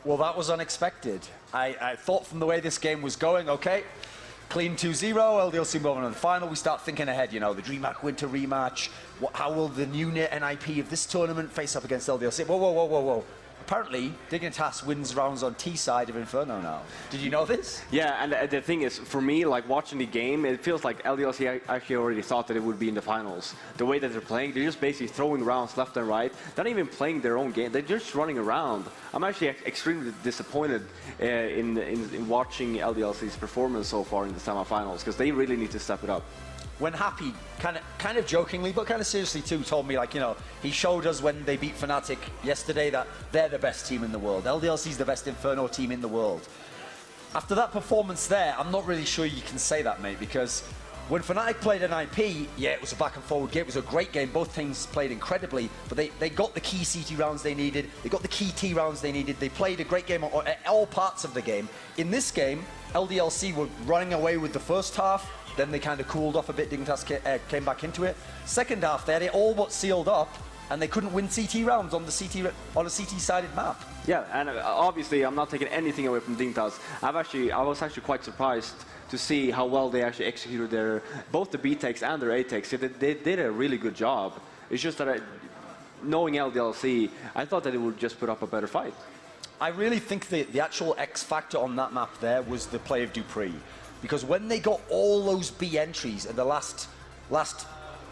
Well, that was unexpected. I thought from the way this game was going, okay, clean 2-0, LDLC moving on the final, we start thinking ahead, you know, the DreamHack Winter rematch, how will the new NIP of this tournament face up against LDLC? Whoa, whoa, whoa, whoa, whoa. Apparently, Dignitas wins rounds on T side of Inferno now. Did you know this? Yeah, and the thing is, for me, like watching the game, it feels like LDLC actually already thought that it would be in the finals. The way that they're playing, they're just basically throwing rounds left and right. They're not even playing their own game. They're just running around. I'm actually extremely disappointed in watching LDLC's performance so far in the semifinals, because they really need to step it up. When Happy, kind of jokingly, but kind of seriously too, told me, like, you know, he showed us when they beat fnatic yesterday that they're the best team in the world. LDLC's the best Inferno team in the world. After that performance there, I'm not really sure you can say that, mate, because when fnatic played an IP, yeah, it was a back and forward game. It was a great game. Both teams played incredibly, but they got the key CT rounds they needed. They got the key T rounds they needed. They played a great game at all parts of the game. In this game, LDLC were running away with the first half. Then they kind of cooled off a bit. Dignitas came back into it. Second half, they had it all but sealed up, and they couldn't win CT rounds on a CT-sided map. Yeah, and obviously, I'm not taking anything away from Dignitas. I was actually quite surprised to see how well they actually executed both the B takes and their A takes. They did a really good job. It's just that knowing LDLC, I thought that it would just put up a better fight. I really think the actual X factor on that map there was the play of dupreeh. Because when they got all those B entries at the last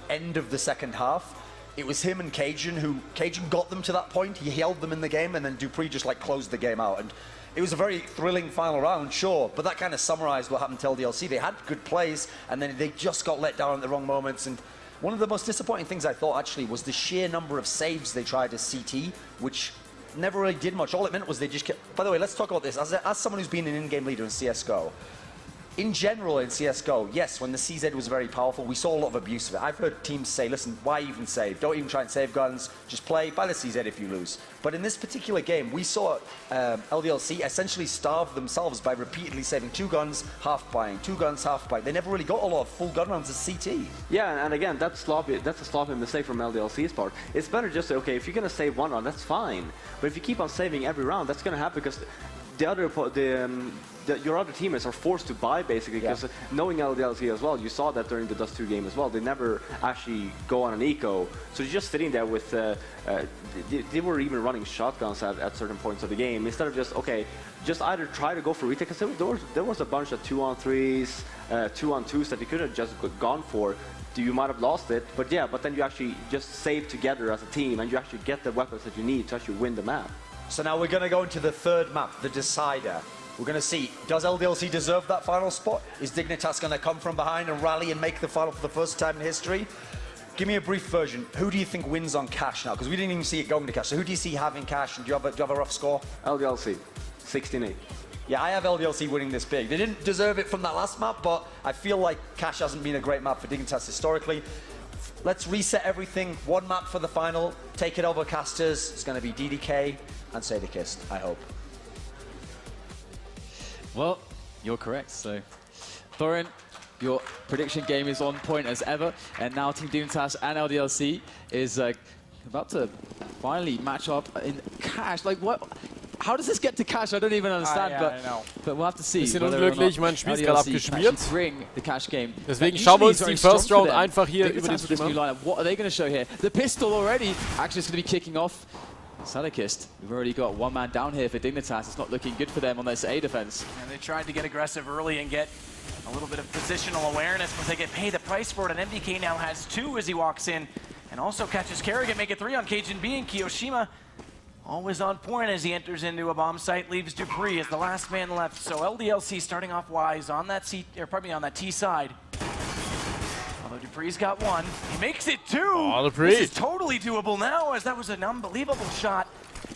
end of the second half, it was him and Cajun got them to that point. He held them in the game, and then dupreeh just like closed the game out. And it was a very thrilling final round, sure, but that kind of summarized what happened to LDLC. They had good plays, and then they just got let down at the wrong moments. And one of the most disappointing things I thought actually was the sheer number of saves they tried as CT, which never really did much. All it meant was they just kept... By the way, let's talk about this. As someone who's been an in-game leader in CSGO, in general in CSGO, yes, when the CZ was very powerful, we saw a lot of abuse of it. I've heard teams say, listen, why even save? Don't even try and save guns. Just play, buy the CZ if you lose. But in this particular game, we saw LDLC essentially starve themselves by repeatedly saving 2 guns, half buying, 2 guns, half buying. They never really got a lot of full gun rounds as CT. Yeah, and again, that's a sloppy mistake from LDLC's part. It's better just to, okay, if you're going to save 1 round, that's fine. But if you keep on saving every round, that's going to happen because your other teammates are forced to buy, basically, because knowing LDLC as well, you saw that during the Dust 2 game as well, they never actually go on an eco. So you're just sitting there with, they were even running shotguns at certain points of the game, instead of just, okay, just either try to go for retake, because there was a bunch of 2-on-3s, 2-on-2s that you could have just gone for. You might have lost it, but yeah, but then you actually just save together as a team, and you actually get the weapons that you need to actually win the map. So now we're going to go into the third map, the decider. We're going to see, does LDLC deserve that final spot? Is Dignitas going to come from behind and rally and make the final for the first time in history? Give me a brief version. Who do you think wins on cash now? Because we didn't even see it going to cash. So who do you see having cash? And do you have a rough score? LDLC, 16-8. Yeah, I have LDLC winning this big. They didn't deserve it from that last map, but I feel like cash hasn't been a great map for Dignitas historically. Let's reset everything. 1 map for the final. Take it over casters. It's going to be DDK and Sadikist, I hope. Well, you're correct. So, Thorin, your prediction game is on point as ever, and now Team Dignitas and LDLC is about to finally match up in cash. Like, what? How does this get to cash? I don't even understand, but we'll have to see. Bisschen unglücklich, mein Spiel ist gerade abgeschmiert. Deswegen schauen wir uns die First Round einfach hier über den Stream an. What are they going to show here? The pistol already actually is going to be kicking off. Sadikist, we've already got 1 man down here for Dignitas. It's not looking good for them on this A defense. And they tried to get aggressive early and get a little bit of positional awareness, but they get paid the price for it. And MBK now has 2 as he walks in, and also catches Kerrigan, make it 3 on Cajun B, and Kiyoshima always on point as he enters into a bomb site, leaves dupreeh as the last man left. So LDLC starting off wise on that on that T side. Although dupreeh's got 1, he makes it 2. Oh, this is totally doable now, as that was an unbelievable shot.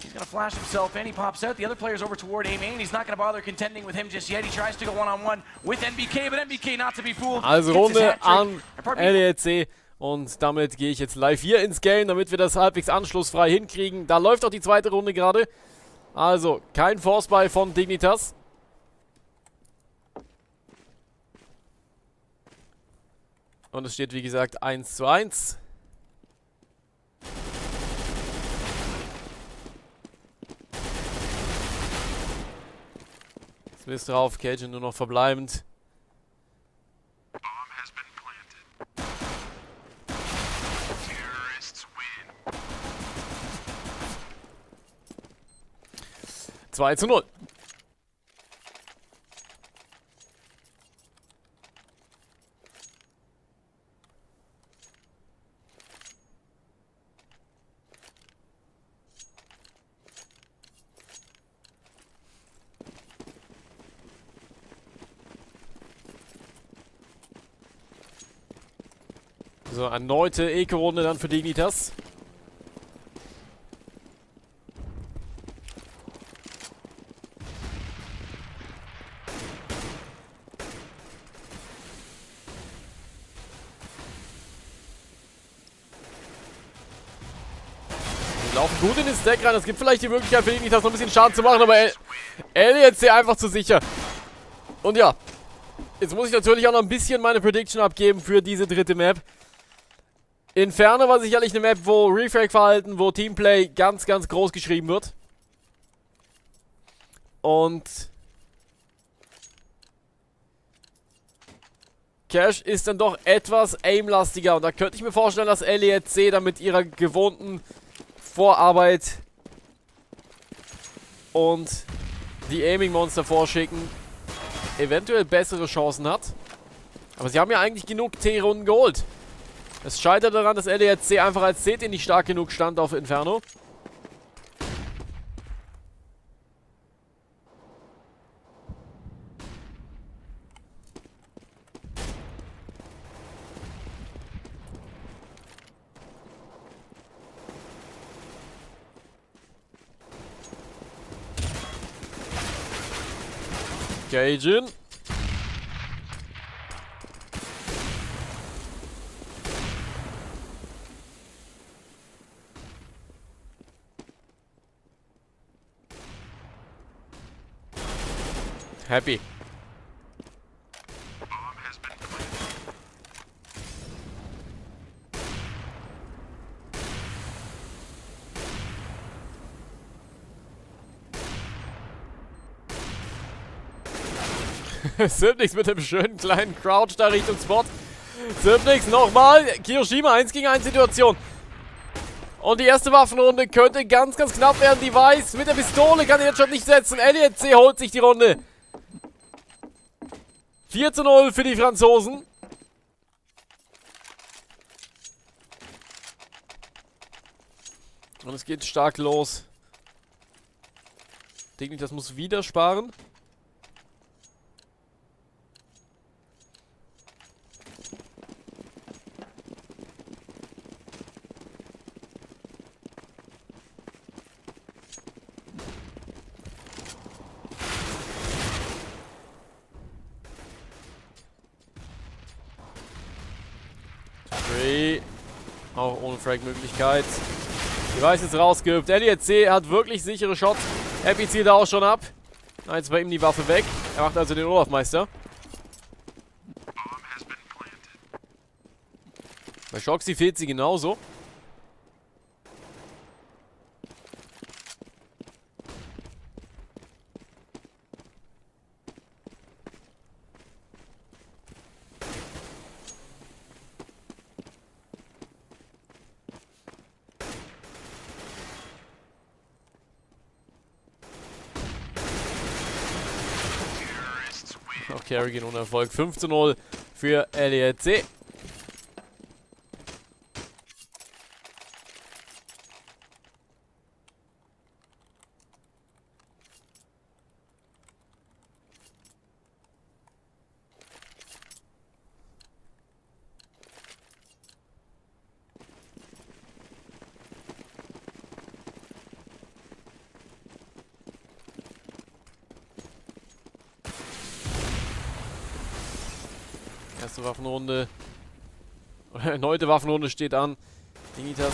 He's gonna flash himself in, he pops out. The other player's over toward A main. He's not gonna bother contending with him just yet. He tries to go one-on-one with MBK, but MBK not to be fooled. Also Runde an LDLC. Und damit gehe ich jetzt live hier ins Game, damit wir das halbwegs anschlussfrei hinkriegen. Da läuft auch die zweite Runde gerade. Also kein Force-Buy von Dignitas. Und es steht wie gesagt 1:1. Swiss drauf, Cajun nur noch verbleibend. 2:0. So, erneute Eco-Runde dann für Dignitas. Wir laufen gut in den Stack rein. Es gibt vielleicht die Möglichkeit für Dignitas noch ein bisschen Schaden zu machen, aber LDLC einfach zu sicher. Und ja, jetzt muss ich natürlich auch noch ein bisschen meine Prediction abgeben für diese dritte Map. Inferno war sicherlich eine Map, wo Refrag-Verhalten, wo Teamplay ganz, ganz groß geschrieben wird. Und Cash ist dann doch etwas aimlastiger. Und da könnte ich mir vorstellen, dass LDLC dann mit ihrer gewohnten Vorarbeit und die Aiming-Monster vorschicken eventuell bessere Chancen hat. Aber sie haben ja eigentlich genug T-Runden geholt. Es scheitert daran, dass LDLC einfach als CT nicht stark genug stand auf Inferno. Cajun. Happy. Symnix mit dem schönen kleinen Crouch da Richtung Spot. Symnix nochmal. Kiyoshima 1 gegen 1 Situation. Und die erste Waffenrunde könnte ganz, ganz knapp werden. Die Weiß mit der Pistole kann jetzt schon nicht setzen. LDLC holt sich die Runde. 4:0 für die Franzosen. Und es geht stark los. Dignitas muss wieder sparen. Auch ohne Frag-Möglichkeit. Die Weiß ist rausgeübt. LDLC hat wirklich sichere Shots. Happy zielt auch schon ab. Jetzt bei ihm die Waffe weg. Er macht also den Olaf-Meister. Bei Shoxy fehlt sie genauso. Auch Carrigan ohne Erfolg. 5:0 für LDLC. Erste Waffenrunde. Erneute Waffenrunde steht an. Dignitas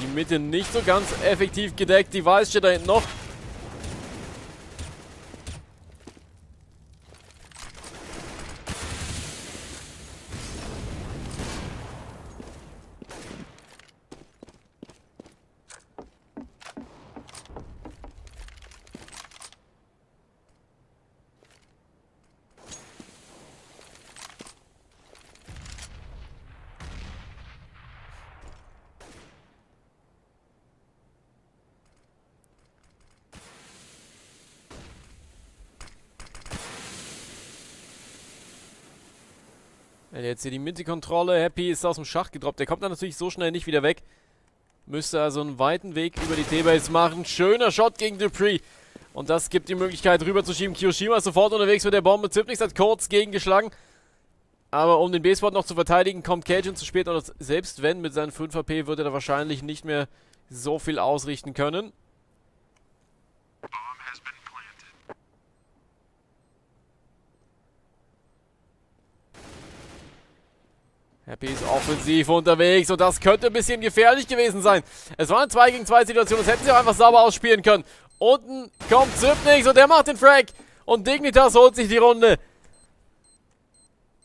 die Mitte nicht so ganz effektiv gedeckt. Die Weiß steht da hinten noch. Jetzt hier die Mitte-Kontrolle. Happy ist aus dem Schach gedroppt. Der kommt dann natürlich so schnell nicht wieder weg. Müsste also einen weiten Weg über die T-Base machen. Schöner Shot gegen Dupree. Und das gibt die Möglichkeit rüber zu schieben. Kiyoshima ist sofort unterwegs mit der Bombe. Zipnix hat kurz gegengeschlagen. Aber um den B-Spot noch zu verteidigen, kommt Cajun zu spät. Und selbst wenn mit seinen 5 HP, würde er wahrscheinlich nicht mehr so viel ausrichten können. Happy ist offensiv unterwegs und das könnte ein bisschen gefährlich gewesen sein. Es war eine 2 gegen 2 Situation, das hätten sie auch einfach sauber ausspielen können. Unten kommt Zipnix und der macht den Frag. Und Dignitas holt sich die Runde.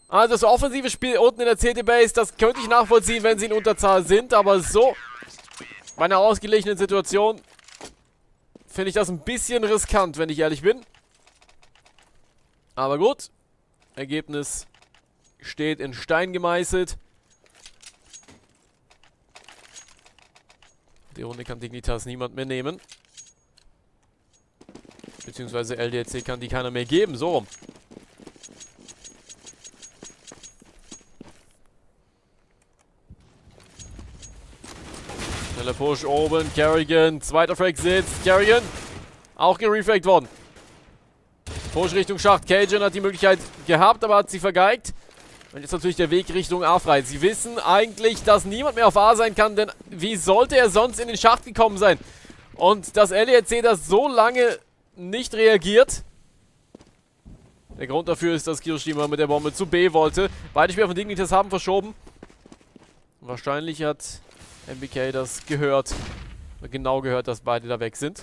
Also das offensive Spiel unten in der CT-Base, das könnte ich nachvollziehen, wenn sie in Unterzahl sind. Aber so, bei einer ausgeglichenen Situation, finde ich das ein bisschen riskant, wenn ich ehrlich bin. Aber gut, Ergebnis steht in Stein gemeißelt. Die Runde kann Dignitas niemand mehr nehmen. Beziehungsweise LDLC kann die keiner mehr geben, so rum. Schneller Push oben, Kerrigan, zweiter Frag sitzt, Kerrigan, auch gerefragt worden. Push Richtung Schacht, Cajun hat die Möglichkeit gehabt, aber hat sie vergeigt. Und jetzt natürlich der Weg Richtung A frei. Sie wissen eigentlich, dass niemand mehr auf A sein kann, denn wie sollte er sonst in den Schacht gekommen sein? Und dass LDLC das so lange nicht reagiert. Der Grund dafür ist, dass Kiyoshima mit der Bombe zu B wollte. Beide Spieler von Dignitas haben verschoben. Wahrscheinlich hat MBK das gehört. Genau gehört, dass beide da weg sind.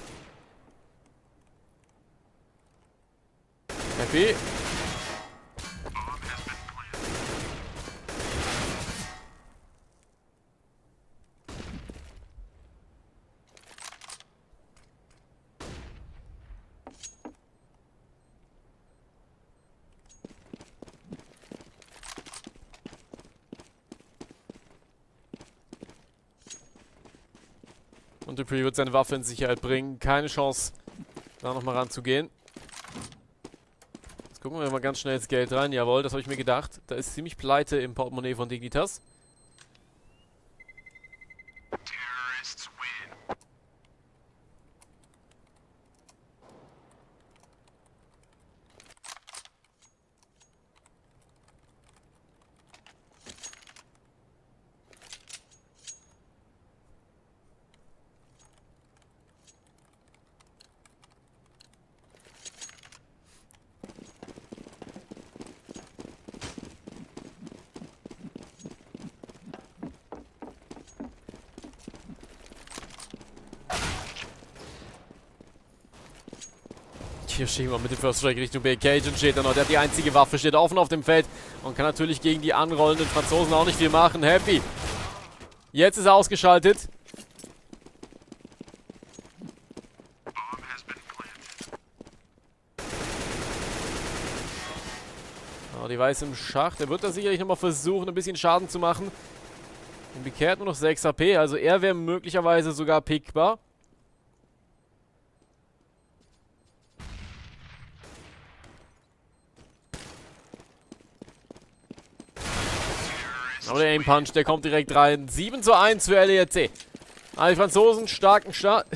Happy. Und Dupree wird seine Waffe in Sicherheit bringen. Keine Chance, da nochmal ranzugehen. Jetzt gucken wir mal ganz schnell ins Geld rein. Jawohl, das habe ich mir gedacht. Da ist ziemlich Pleite im Portemonnaie von Dignitas. Kiyoshima mit dem First Strike Richtung B. Cajun steht da noch. Der hat die einzige Waffe, steht offen auf dem Feld und kann natürlich gegen die anrollenden Franzosen auch nicht viel machen. Happy. Jetzt ist er ausgeschaltet. Oh, die Weiß im Schacht. Er wird da sicherlich nochmal versuchen, ein bisschen Schaden zu machen. Und bekehrt nur noch 6 HP, also er wäre möglicherweise sogar pickbar. Aber der Aim Punch, der kommt direkt rein. 7:1 für LDLC. Aber die Franzosen starten stark.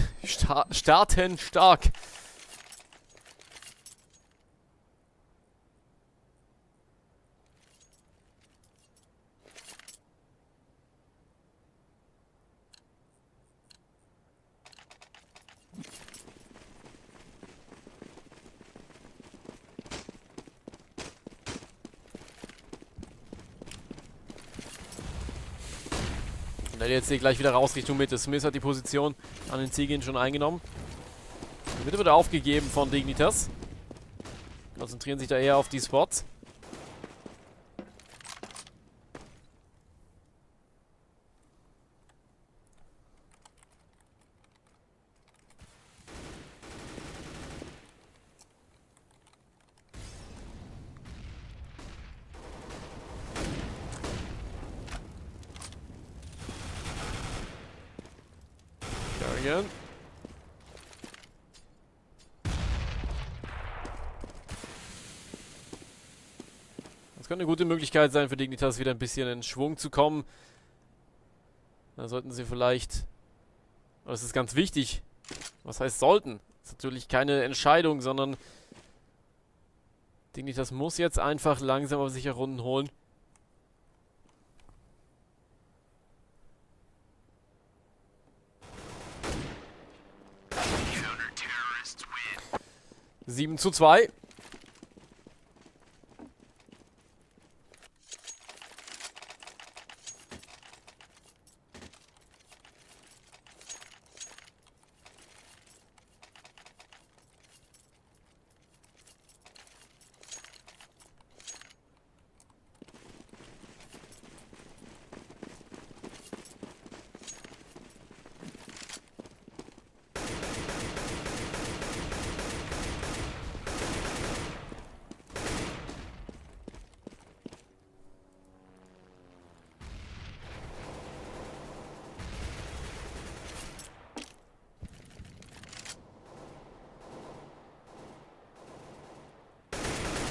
Jetzt hier gleich wieder raus Richtung Mitte. Smith hat die Position an den Ziegeln schon eingenommen. Die Mitte wird aufgegeben von Dignitas. Konzentrieren sich da eher auf die Spots. könnte eine gute Möglichkeit sein für Dignitas, wieder ein bisschen in Schwung zu kommen. Da sollten sie vielleicht, das ist ganz wichtig, was heißt sollten? Das ist natürlich keine Entscheidung, sondern Dignitas muss jetzt einfach langsam auf sicher Runden holen. Sieben zu 2.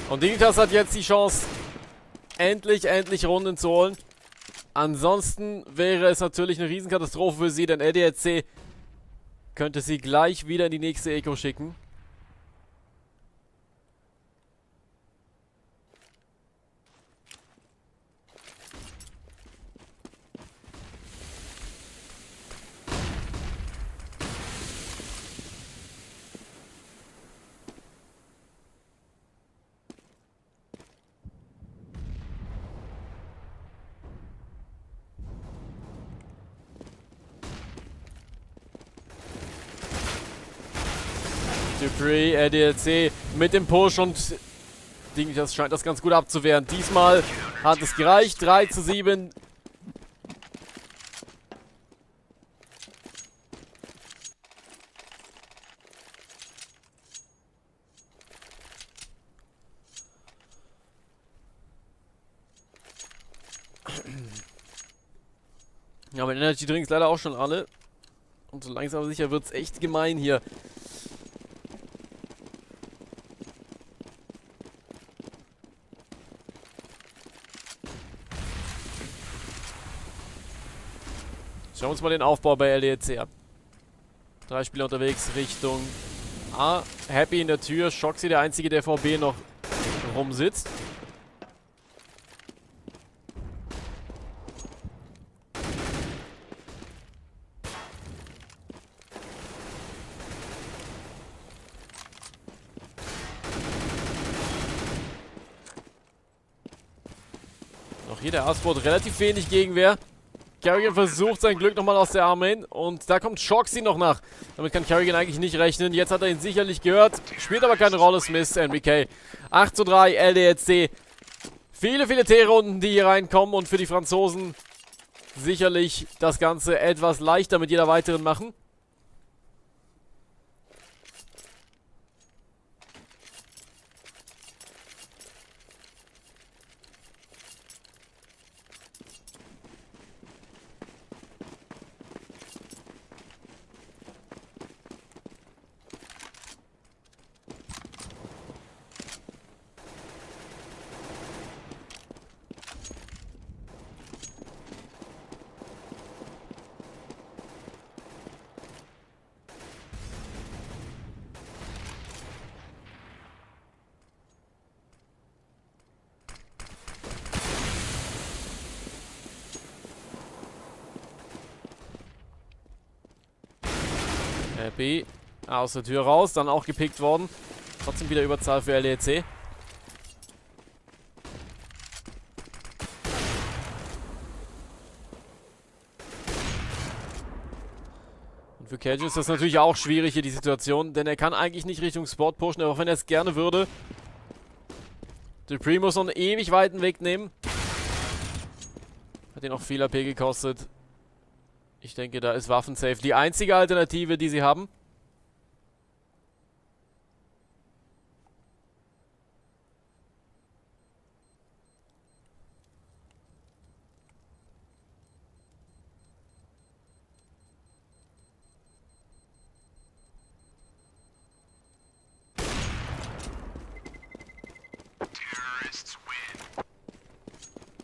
Und Dignitas hat jetzt die Chance, endlich Runden zu holen. Ansonsten wäre es natürlich eine Riesenkatastrophe für sie, denn LDLC könnte sie gleich wieder in die nächste Eco schicken. Dupree, LDLC mit dem Push und Dignitas scheint das ganz gut abzuwehren. Diesmal hat es gereicht. 3 zu 7. Ja, mit Energy Drinks leider auch schon alle. Und so langsam aber sicher wird es echt gemein hier. Schauen wir uns mal den Aufbau bei LDLC ab. 3 Spieler unterwegs Richtung A. Happy in der Tür. Shoxy der einzige, der VB noch rumsitzt. Auch hier der A-Sport relativ wenig Gegenwehr. Kerrigan versucht sein Glück nochmal aus der Arme und da kommt Shoxy noch nach. Damit kann Kerrigan eigentlich nicht rechnen. Jetzt hat er ihn sicherlich gehört, spielt aber keine Rolle. Smith, NBK. 8 zu 3, LDLC. Viele T-Runden, die hier reinkommen und für die Franzosen sicherlich das Ganze etwas leichter mit jeder weiteren machen. Happy aus der Tür raus, dann auch gepickt worden. Trotzdem wieder Überzahl für LDLC. Und für Cage ist das natürlich auch schwierig hier die Situation, denn er kann eigentlich nicht Richtung Spot pushen, auch wenn er es gerne würde. Dupree muss noch einen ewig weiten Weg nehmen. Hat ihn auch viel AP gekostet. Ich denke, da ist Waffensafe die einzige Alternative, die sie haben.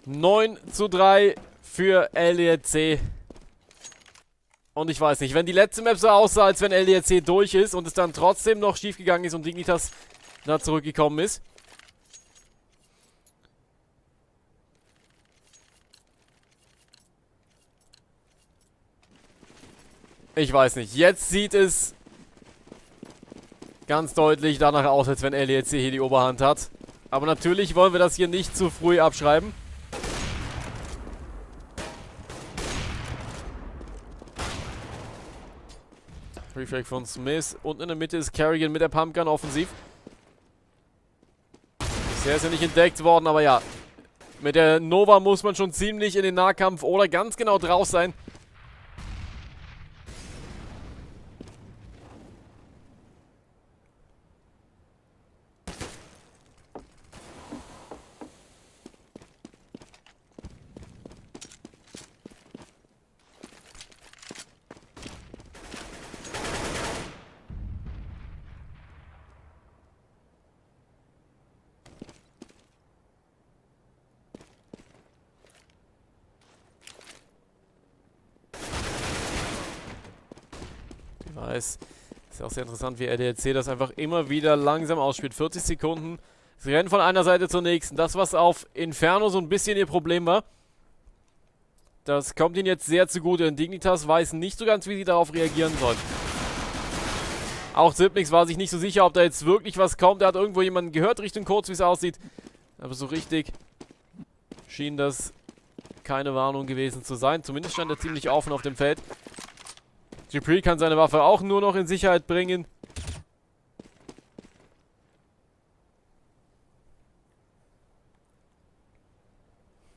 9:3 für LDLC. Und ich weiß nicht, wenn die letzte Map so aussah, als wenn LDLC durch ist und es dann trotzdem noch schief gegangen ist und Dignitas da zurückgekommen ist. Ich weiß nicht. Jetzt sieht es ganz deutlich danach aus, als wenn LDLC hier die Oberhand hat. Aber natürlich wollen wir das hier nicht zu früh abschreiben. Refrag von Smith. Und in der Mitte ist Kerrigan mit der Pumpgun offensiv. Bisher ist er nicht entdeckt worden, aber ja. Mit der Nova muss man schon ziemlich in den Nahkampf oder ganz genau draus sein. Ist auch sehr interessant, wie LDLC das einfach immer wieder langsam ausspielt. 40 Sekunden. Sie rennen von einer Seite zur nächsten. Das, was auf Inferno so ein bisschen ihr Problem war, das kommt ihnen jetzt sehr zugute. Und Dignitas weiß nicht so ganz, wie sie darauf reagieren sollen. Auch Zipnix war sich nicht so sicher, ob da jetzt wirklich was kommt. Er hat irgendwo jemanden gehört, Richtung Kurz, wie es aussieht. Aber so richtig schien das keine Warnung gewesen zu sein. Zumindest stand er ziemlich offen auf dem Feld. Dupree kann seine Waffe auch nur noch in Sicherheit bringen.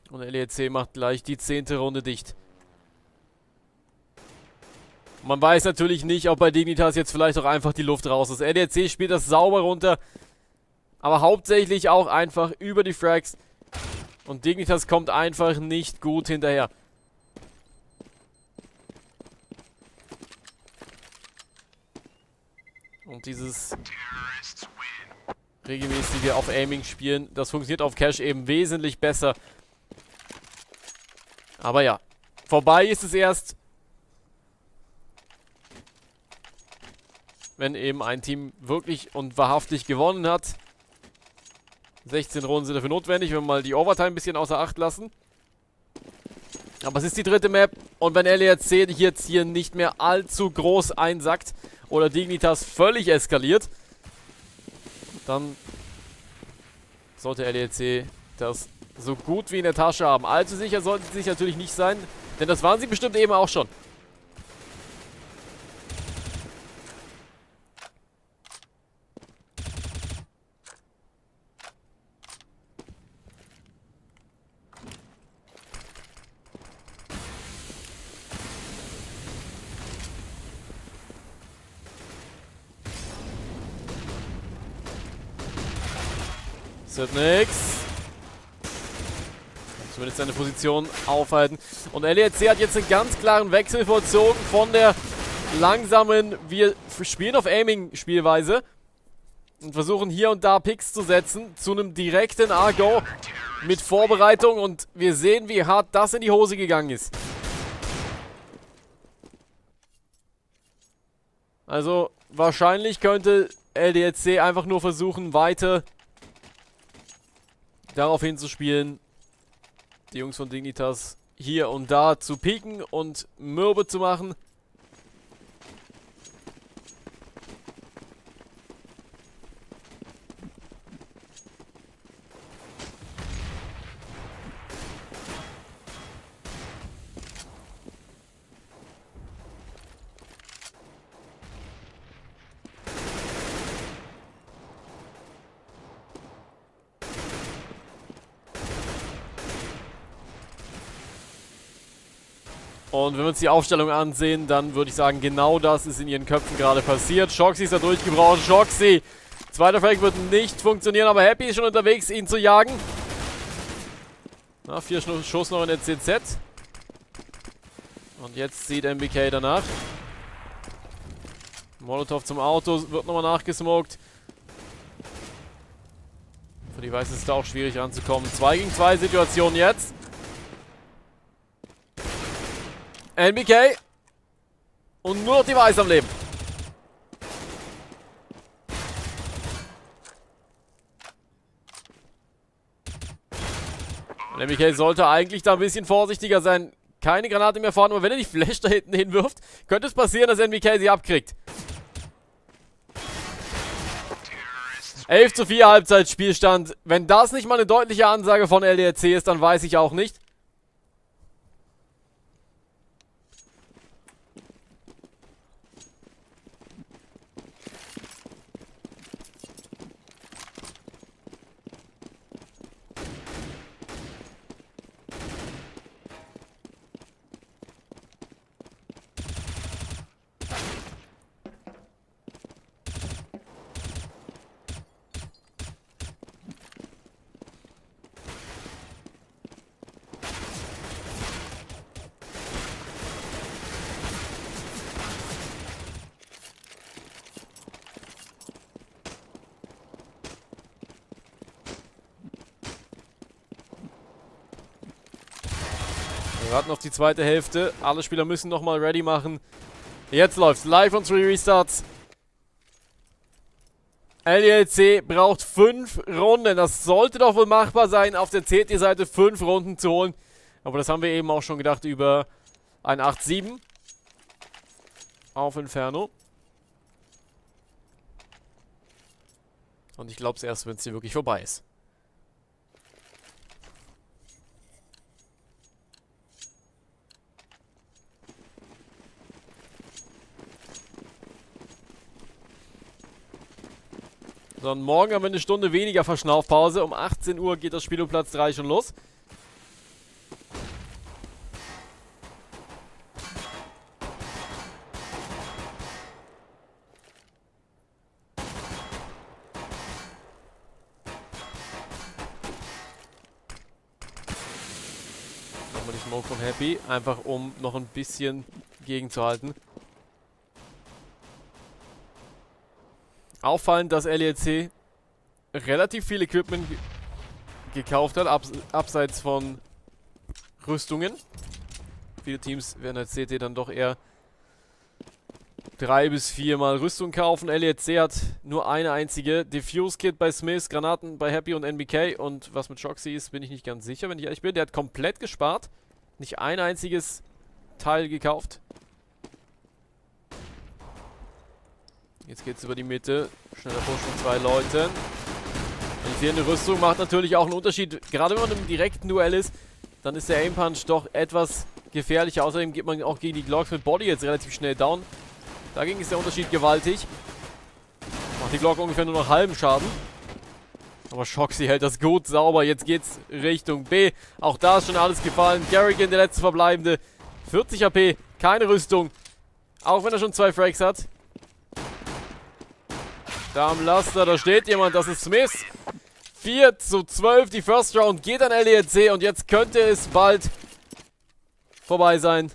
Und LDLC macht gleich die 10. Runde dicht. Man weiß natürlich nicht, ob bei Dignitas jetzt vielleicht auch einfach die Luft raus ist. LDLC spielt das sauber runter. Aber hauptsächlich auch einfach über die Frags. Und Dignitas kommt einfach nicht gut hinterher. Und dieses regelmäßige auf Aiming spielen, das funktioniert auf Cash eben wesentlich besser. Aber ja, vorbei ist es erst, wenn eben ein Team wirklich und wahrhaftig gewonnen hat. 16 Runden sind dafür notwendig, wenn wir mal die Overtime ein bisschen außer Acht lassen. Aber es ist die 3. Map und wenn LDLC jetzt hier nicht mehr allzu groß einsackt oder Dignitas völlig eskaliert, dann sollte LDLC das so gut wie in der Tasche haben. Allzu sicher sollten sie sich natürlich nicht sein, denn das waren sie bestimmt eben auch schon. Nix. Zumindest seine Position aufhalten. Und LDLC hat jetzt einen ganz klaren Wechsel vollzogen von der langsamen, wir spielen auf Aiming-Spielweise und versuchen hier und da Picks zu setzen, zu einem direkten A-Go mit Vorbereitung. Und wir sehen, wie hart das in die Hose gegangen ist. Also wahrscheinlich könnte LDLC einfach nur versuchen, weiter darauf hinzuspielen, die Jungs von Dignitas hier und da zu pieken und mürbe zu machen. Und wenn wir uns die Aufstellung ansehen, dann würde ich sagen, genau das ist in ihren Köpfen gerade passiert. Shoxy ist da durchgebraucht. Shoxy. Zweiter Frag wird nicht funktionieren, aber Happy ist schon unterwegs, ihn zu jagen. Na, 4 Schuss noch in der CZ. Und jetzt zieht MBK danach. Molotov zum Auto, wird nochmal nachgesmoked. Für die Weißen ist es da auch schwierig ranzukommen. 2 gegen 2 Situation jetzt. NBK. Und nur noch die Weiß am Leben. Und NBK sollte eigentlich da ein bisschen vorsichtiger sein. Keine Granate mehr vorhanden, aber wenn er die Flash da hinten hinwirft, könnte es passieren, dass NBK sie abkriegt. 11:4 Halbzeitspielstand. Wenn das nicht mal eine deutliche Ansage von LDLC ist, dann weiß ich auch nicht. Wir warten auf die zweite Hälfte. Alle Spieler müssen nochmal ready machen. Jetzt läuft's. Live on 3 Restarts. LDLC braucht 5 Runden. Das sollte doch wohl machbar sein, auf der CT-Seite 5 Runden zu holen. Aber das haben wir eben auch schon gedacht über ein 8-7 auf Inferno. Und ich glaube es erst, wenn es hier wirklich vorbei ist. So, und morgen haben wir eine Stunde weniger Verschnaufpause. Um 18 Uhr geht das Spiel um Platz 3 schon los. Nochmal die Smoke von Happy, einfach um noch ein bisschen gegenzuhalten. Auffallend, dass LDLC relativ viel Equipment gekauft hat, abseits von Rüstungen. Viele Teams werden als CT dann doch eher 3 bis 4 Mal Rüstung kaufen. LDLC hat nur eine einzige Diffuse-Kit bei Smith, Granaten bei Happy und NBK. Und was mit Shoxy ist, bin ich nicht ganz sicher, wenn ich ehrlich bin. Der hat komplett gespart. Nicht ein einziges Teil gekauft. Jetzt geht's über die Mitte. Schneller Push von 2 Leuten. Die fehlende Rüstung macht natürlich auch einen Unterschied. Gerade wenn man im direkten Duell ist, dann ist der Aim Punch doch etwas gefährlicher. Außerdem geht man auch gegen die Glocks mit Body jetzt relativ schnell down. Dagegen ist der Unterschied gewaltig. Macht die Glock ungefähr nur noch halben Schaden. Aber Shoxy hält das gut sauber. Jetzt geht's Richtung B. Auch da ist schon alles gefallen. Garrigan, der letzte Verbleibende. 40 AP, keine Rüstung. Auch wenn er schon 2 Frags hat. Da am Laster, da steht jemand, das ist Smith. 4:12, die First Round geht an LDLC und jetzt könnte es bald vorbei sein.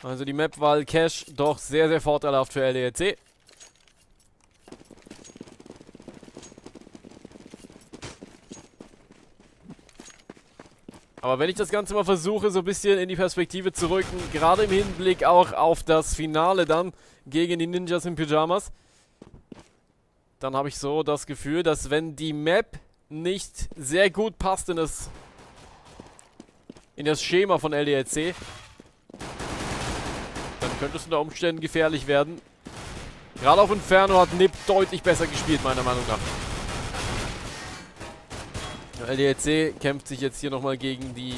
Also die Map-Wahl Cash doch sehr, sehr vorteilhaft für LDLC. Aber wenn ich das Ganze mal versuche, so ein bisschen in die Perspektive zu rücken, gerade im Hinblick auch auf das Finale dann gegen die Ninjas in Pyjamas, dann habe ich so das Gefühl, dass wenn die Map nicht sehr gut passt in das Schema von LDLC, dann könnte es unter Umständen gefährlich werden. Gerade auf Inferno hat Nib deutlich besser gespielt, meiner Meinung nach. LDLC kämpft sich jetzt hier nochmal gegen die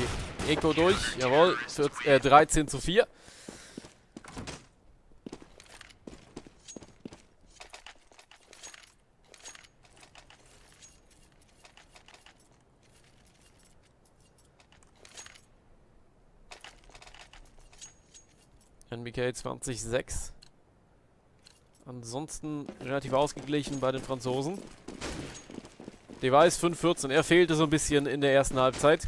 Eco durch. Jawohl, 13:4. NBK 20:6. Ansonsten relativ ausgeglichen bei den Franzosen. Device 5:14. Er fehlte so ein bisschen in der ersten Halbzeit.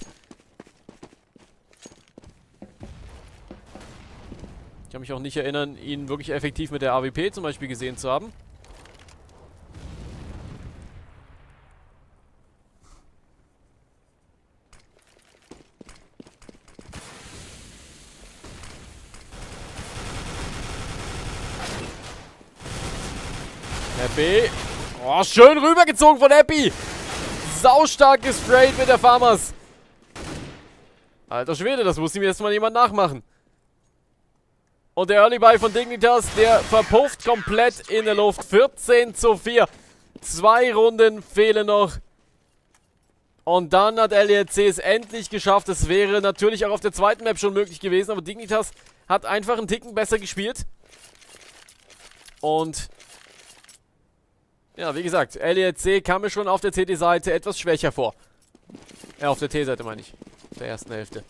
Ich kann mich auch nicht erinnern, ihn wirklich effektiv mit der AWP zum Beispiel gesehen zu haben. Happy. Oh, schön rübergezogen von Happy. Saustark gesprayt mit der Farmers. Alter Schwede, das muss ihm jetzt mal jemand nachmachen. Und der Early Buy von Dignitas, der verpufft komplett in der Luft. 14:4. 2 Runden fehlen noch. Und dann hat LDLC es endlich geschafft. Es wäre natürlich auch auf der zweiten Map schon möglich gewesen, aber Dignitas hat einfach einen Ticken besser gespielt. Und ja, wie gesagt, LDLC kam mir schon auf der CT-Seite etwas schwächer vor. Auf der T-Seite meine ich. Auf der ersten Hälfte.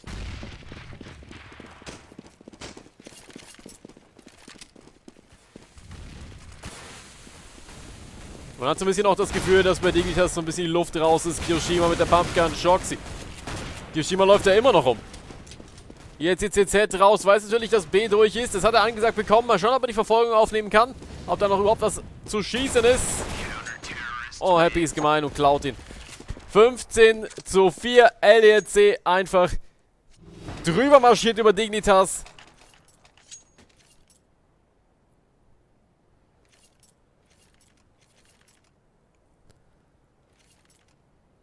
Man hat so ein bisschen auch das Gefühl, dass bei Dignitas so ein bisschen die Luft raus ist. Kiyoshima mit der Pumpgun, Shoxy. Kiyoshima läuft ja immer noch rum. Jetzt die CZ raus, weiß natürlich, dass B durch ist. Das hat er angesagt bekommen. Mal schauen, ob er die Verfolgung aufnehmen kann. Ob da noch überhaupt was zu schießen ist. Oh, Happy ist gemein und klaut ihn. 15:4. LDLC einfach drüber marschiert über Dignitas.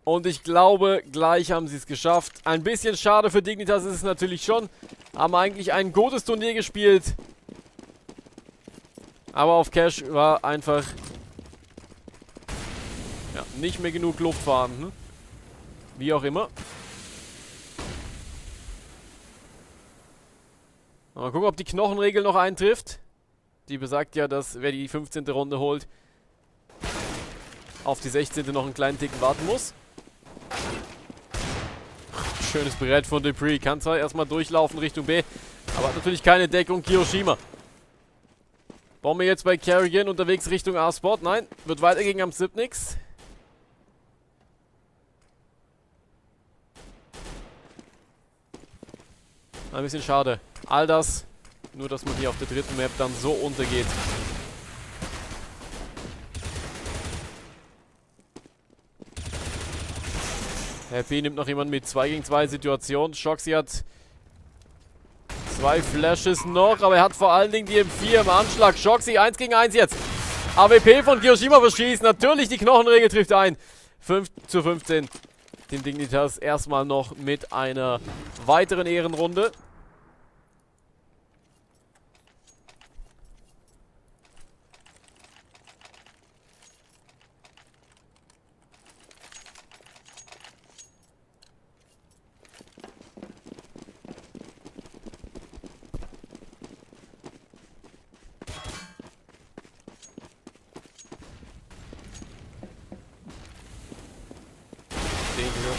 Und ich glaube, gleich haben sie es geschafft. Ein bisschen schade für Dignitas ist es natürlich schon. Haben eigentlich ein gutes Turnier gespielt. Aber auf Cash war einfach ja, nicht mehr genug Luft vorhanden. Wie auch immer. Mal gucken, ob die Knochenregel noch eintrifft. Die besagt ja, dass wer die 15. Runde holt, auf die 16. noch einen kleinen Ticken warten muss. Schönes Brett von Dupree. Kann zwar erstmal durchlaufen Richtung B, aber hat natürlich keine Deckung. Kiyoshima. Bombe jetzt bei Kerrigan unterwegs Richtung A-Spot. Nein, wird weitergehen am Sipnix. Ein bisschen schade. All das, nur dass man hier auf der dritten Map dann so untergeht. Happy nimmt noch jemanden mit. 2 gegen 2 Situation. Shoxy hat 2 Flashes noch, aber er hat vor allen Dingen die M4 im Anschlag. Shoxy 1 gegen 1 jetzt. AWP von Kiyoshima verschießt. Natürlich, die Knochenregel trifft ein. 5:15. Team Dignitas erstmal noch mit einer weiteren Ehrenrunde.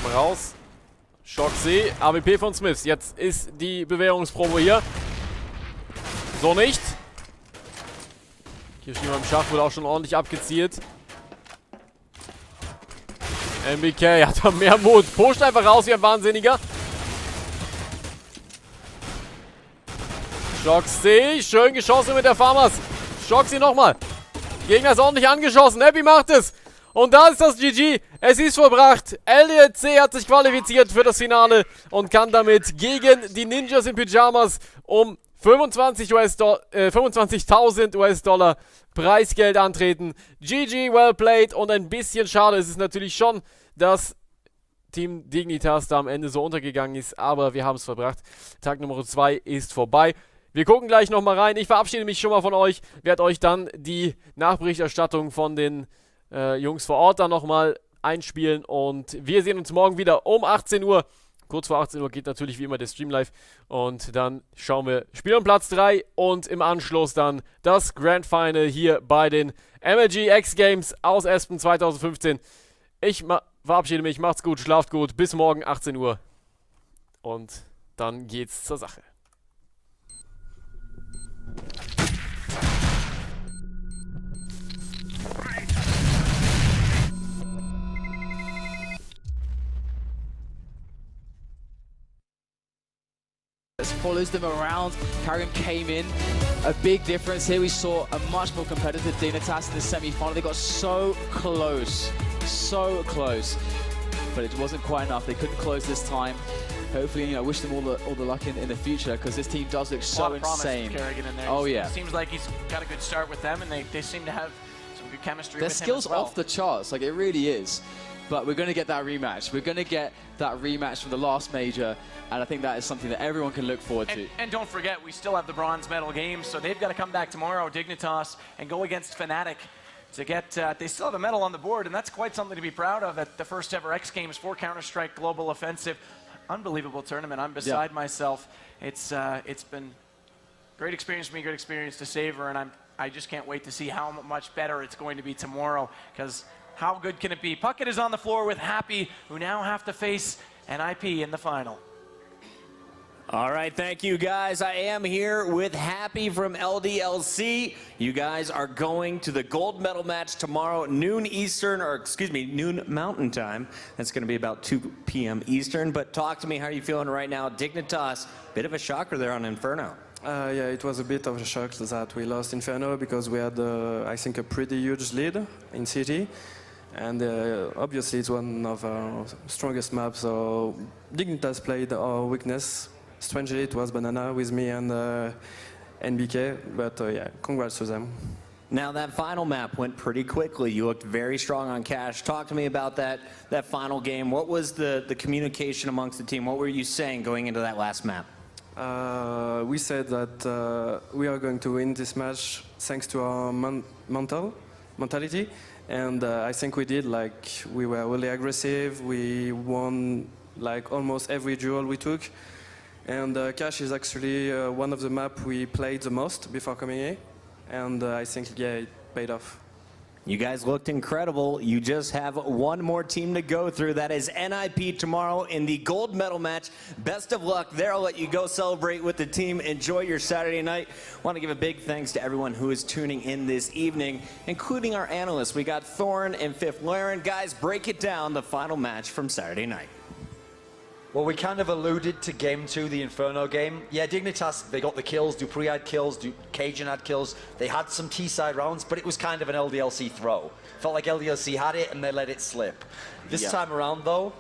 Mal raus. Shoxy, AWP von Smith. Jetzt ist die Bewährungsprobe hier. So nicht. Kiyoshima im Schach wurde auch schon ordentlich abgezielt. MBK hat da mehr Mut. Pusht einfach raus wie ein Wahnsinniger. Shoxy, schön geschossen mit der Farmers. Shoxy nochmal. Gegner ist ordentlich angeschossen. Happy macht es. Und da ist das GG. Es ist vollbracht. LDLC hat sich qualifiziert für das Finale und kann damit gegen die Ninjas in Pyjamas um 25.000 US-Dollar Preisgeld antreten. GG, well played. Und ein bisschen schade ist es natürlich schon, dass Team Dignitas da am Ende so untergegangen ist. Aber wir haben es verbracht. Tag Nummer 2 ist vorbei. Wir gucken gleich nochmal rein. Ich verabschiede mich schon mal von euch. Werde euch dann die Nachberichterstattung von den Jungs vor Ort dann nochmal einspielen. Und wir sehen uns morgen wieder um 18 Uhr. Kurz vor 18 Uhr geht natürlich wie immer der Stream live. Und dann schauen wir Spiel um Platz 3 und im Anschluss dann das Grand Final hier bei den MLG X-Games aus Aspen 2015. Ich verabschiede mich, macht's gut, schlaft gut, bis morgen 18 Uhr. Und dann geht's zur Sache. Follows them around. Carrigan came in. A big difference here. We saw a much more competitive Dignitas in the semi-final. They got so close, but it wasn't quite enough. They couldn't close this time. Hopefully, you know, wish them all the luck in the future, because this team does look so insane. In there. Oh yeah. Seems like he's got a good start with them, and they seem to have some good chemistry Their with him skill's as well. off the charts, like it really is. But we're going to get that rematch. We're going to get that rematch from the last major, and I think that is something that everyone can look forward to. And don't forget, we still have the bronze medal games, so they've got to come back tomorrow, Dignitas, and go against fnatic to get, they still have a medal on the board, and that's quite something to be proud of at the first ever X Games for Counter-Strike Global Offensive. Unbelievable tournament. I'm beside myself. It's been great experience for me, great experience to savor, and I just can't wait to see how much better it's going to be tomorrow, because how good can it be? Puckett is on the floor with Happy, who now have to face NIP in the final. All right, thank you guys. I am here with Happy from LDLC. You guys are going to the gold medal match tomorrow, noon Eastern, or excuse me, noon Mountain Time. That's going to be about 2 p.m. Eastern. But talk to me, how are you feeling right now? Dignitas, bit of a shocker there on Inferno. Yeah, it was a bit of a shock that we lost Inferno because we had, I think, a pretty huge lead in City. And obviously it's one of our strongest maps, so Dignitas played our weakness. Strangely, it was Banana with me and NBK, but yeah, congrats to them. Now that final map went pretty quickly. You looked very strong on Cash. Talk to me about that final game. What was the communication amongst the team? What were you saying going into that last map? We said that we are going to win this match thanks to our mentality. And I think we did. Like, we were really aggressive. We won like almost every duel we took. And Cash is actually one of the maps we played the most before coming here. And I think, yeah, it paid off. You guys looked incredible. You just have one more team to go through. That is NIP tomorrow in the gold medal match. Best of luck there. I'll let you go celebrate with the team. Enjoy your Saturday night. Want to give a big thanks to everyone who is tuning in this evening, including our analysts. We got Thorn and Fifth Laren. Guys, break it down, the final match from Saturday night. Well, we kind of alluded to Game 2, the Inferno game. Yeah, Dignitas, they got the kills, Dupree had kills, Cajun had kills. They had some T-side rounds, but it was kind of an LDLC throw. Felt like LDLC had it and they let it slip. This time around, though,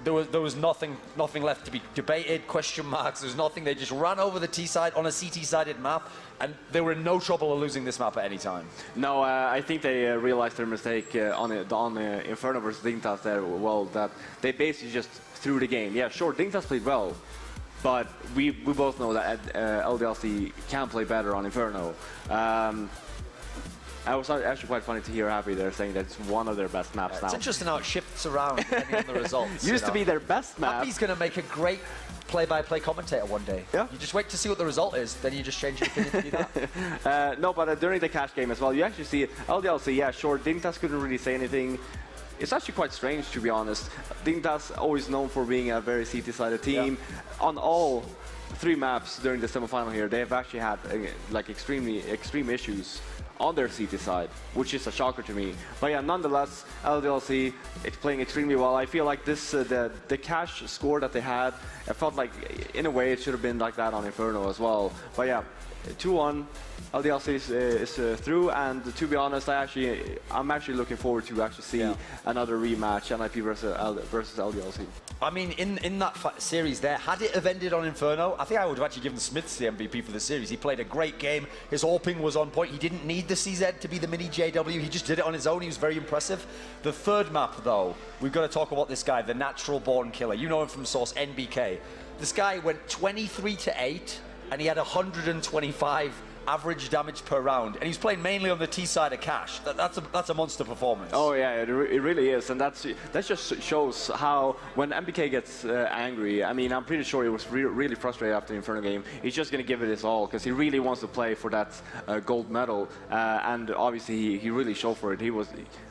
there was nothing left to be debated, question marks, there was nothing. They just ran over the T-side on a CT-sided map, and they were in no trouble of losing this map at any time. No, I think they realized their mistake on Inferno versus Dignitas there, well, that they basically just through the game. Yeah, sure, Dignitas played well, but we both know that LDLC can play better on Inferno. I was actually quite funny to hear Happy there saying that it's one of their best maps now. It's interesting how it shifts around depending on the results. Used to be their best map. Happy's going to make a great play-by-play commentator one day. Yeah. You just wait to see what the result is, then you just change your opinion to do that. No, but during the Cash game as well, you actually see LDLC, yeah, sure, Dignitas couldn't really say anything. It's actually quite strange, to be honest. Dignitas always known for being a very CT-sided team. Yeah. On all 3 maps during the semifinal here, they have actually had like extreme issues on their CT side, which is a shocker to me. But yeah, nonetheless, LDLC, it's playing extremely well. I feel like this, the Cash score that they had, I felt like in a way it should have been like that on Inferno as well. But yeah, 2-1. LDLC is through, and to be honest, I'm actually looking forward to actually see another rematch, NIP versus LDLC. I mean, in that series there, had it have ended on Inferno, I think I would have actually given Smiths the MVP for the series. He played a great game. His AWPing was on point. He didn't need the CZ to be the mini JW. He just did it on his own. He was very impressive. The third map, though, we've got to talk about this guy, the natural born killer. You know him from Source, NBK. This guy went 23-8, and he had 125 average damage per round, and he's playing mainly on the T side of Cash. That's a monster performance. Oh yeah, it really is, and that just shows how when MBK gets angry. I mean, I'm pretty sure he was really frustrated after the Inferno game. He's just going to give it his all because he really wants to play for that gold medal, and obviously he really showed for it. He was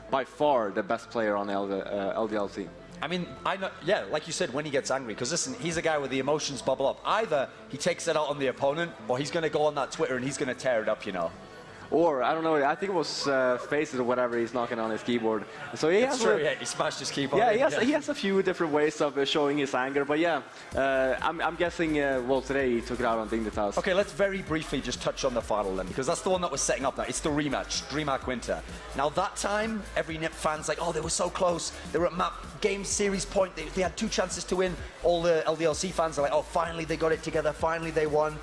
by far the best player on LDLC. I mean, yeah, like you said, when he gets angry, because listen, he's a guy where the emotions bubble up. Either he takes it out on the opponent, or he's going to go on that Twitter and he's going to tear it up, you know. Or, I don't know, I think it was Faces or whatever he's knocking on his keyboard. So he has yeah, he smashed his keyboard. Yeah, he has a few different ways of showing his anger, but yeah, I'm guessing, well, today he took it out on Dignitas. Okay, let's very briefly just touch on the final then, because that's the one that was setting up that. It's the rematch, DreamHack Winter. Now that time, every NIP fan's like, oh, they were so close. They were at map game series point. They had 2 chances to win. All the LDLC fans are like, oh, finally they got it together. Finally they won.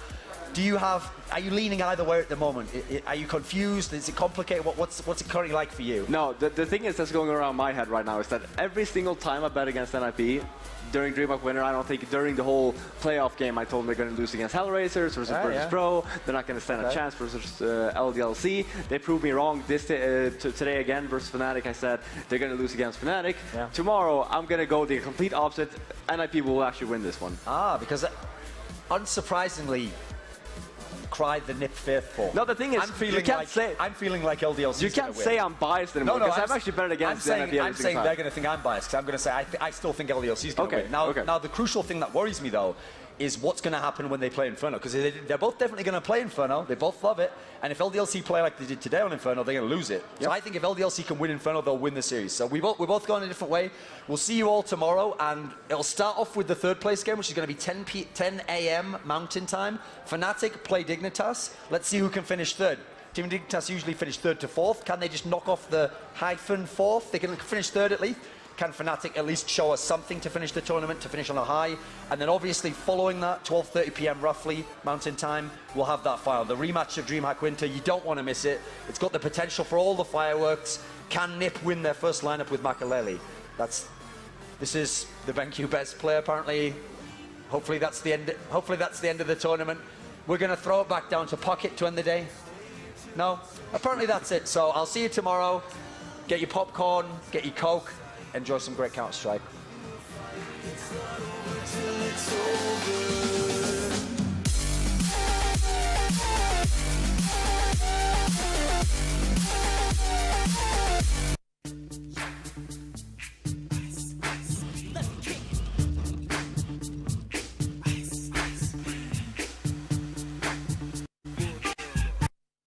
Do you are you leaning either way at the moment? Are you confused? Is it complicated? What's it currently like for you? No, the thing is that's going around my head right now is that every single time I bet against NIP, during DreamHack Winter, I don't think during the whole playoff game I told them they're going to lose against Hellraisers versus Virtus Pro. They're not going to stand a chance versus LDLC. They proved me wrong today again versus fnatic. I said they're going to lose against fnatic. Yeah. Tomorrow I'm going to go the complete opposite. NIP will actually win this one. Because unsurprisingly, cried the Nip faithful. No, the thing is, I'm feeling like LDLC. You can't say I'm biased anymore because I've actually bet against NIP. I'm saying they're going to think I'm biased because I'm going to say I still think LDLC is going to win. Now, the crucial thing that worries me though is what's going to happen when they play Inferno, because they're both definitely going to play Inferno. They both love it, and if LDLC play like they did today on Inferno, they're going to lose it. Yep. So I think if LDLC can win Inferno, they'll win the series. So we're both going a different way. We'll see you all tomorrow, and it'll start off with the third place game, which is going to be 10 a.m. Mountain Time. fnatic play Dignitas. Let's see who can finish third. Team Dignitas usually finish third to fourth. Can they just knock off the hyphen fourth? They can finish third at least. Can fnatic at least show us something to finish the tournament, to finish on a high? And then obviously following that, 12:30 p.m. roughly, Mountain Time, we'll have that final. The rematch of DreamHack Winter, you don't want to miss it. It's got the potential for all the fireworks. Can Nip win their first lineup with Makaleli? This is the BenQ best player apparently. Hopefully that's the end. Hopefully that's the end of the tournament. We're going to throw it back down to Pocket to end the day. No? Apparently that's it. So I'll see you tomorrow. Get your popcorn, get your Coke. Enjoy some great Counter-Strike.